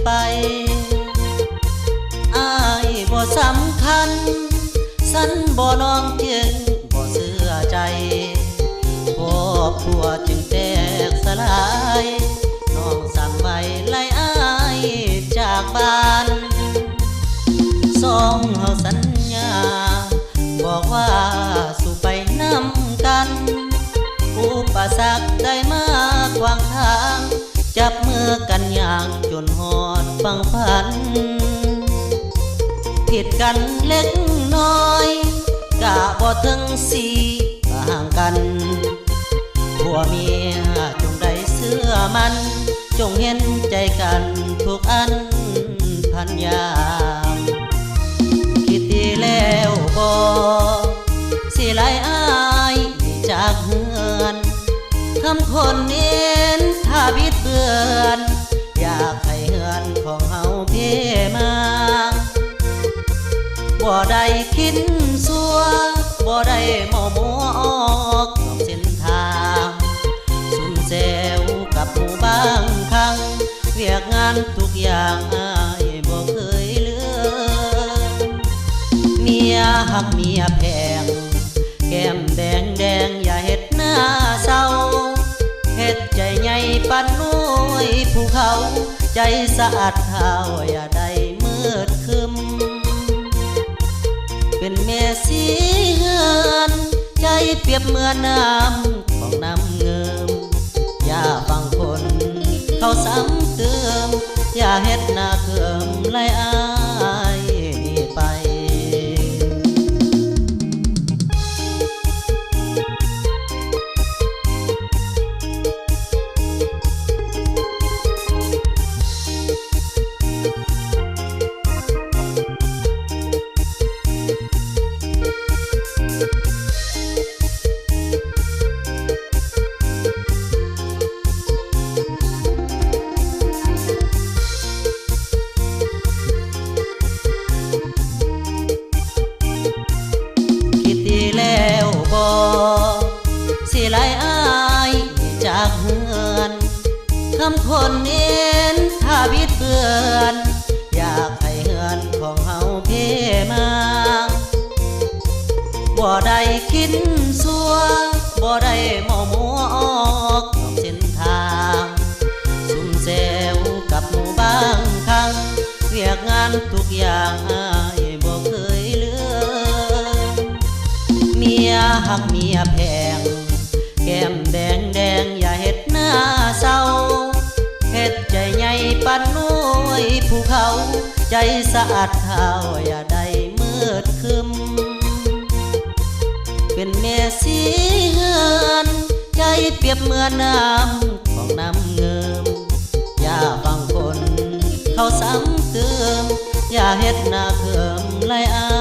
ไปอ้ายบ่สำคัญสันบ่น้องจึงบ่เสื่อใจครอบครัวจึงแตกสลายน้องสั่งไว้ไล่อ้ายจากบ้านสองเฮาสัญญาบอกว่าสู่ไปนำกันอุปสรรคได้มากขวางทางจับมือกันอย่างจนหอดฟังฝันผิดกันเล็กน้อยกะบ่ถึงสี่ห่างกันผัวเมียจงได้เสื้อมันจงเห็นใจกันทุกอันพันยามคิดดีแล้วบ่สิไล่อ้ายจากเฮือนคำคนเน้นถ้าบิดเบือนอยากให้เฮือนของเฮาเพ่มาบ่ได้คิดสัวบ่ได้หมอมัวออกนอกเส้นทางซุ่มแซวกับหมู่บางครั้งเวียกงานทุกอย่างอ้ายบ่เคยเลือนเมียหักเมียแพงแก้มแดงแดงอย่าเฮ็ดหน้าเศร้าเฮ็ดใจใหญ่ปันน้อยภูเขาใจสะอาดเท้าอย่าได้มืดคึมเป็นแม่สีเฮือนใจเปรียบเหมือนน้ำของน้ำเงิมอย่าฟังคนเขาซ้ำเติมอย่าเฮ็ดหน้าเคิมไล่อายนี่ไปสิไล่อ้ายจากเฮือนคำคนเน้นถ้าบิดเบือนอยากให้เฮือนของเฮาเพ่มาบ่ได้คิดสัวบ่ได้หมอมัวออกนอกเส้นทางซุ่มแซวกับหมู่บางครั้งเวียกงานทุกอย่างอ้ายบ่เคยเลือนเมียหักเมียแพงแก้มแดงแดงอย่าเฮ็ดหน้าเศร้าเฮ็ดใจใหญ่ปันน้อยภูเขาใจสะอาดเท้าอย่าได้มืดคึมเป็นแม่สีเฮือนใจเปรียบเหมือนน้ำของน้ำเงิมอย่าฟังคนเขาซ้ำเติมอย่าเฮ็ดหน้าเคิมไล่อา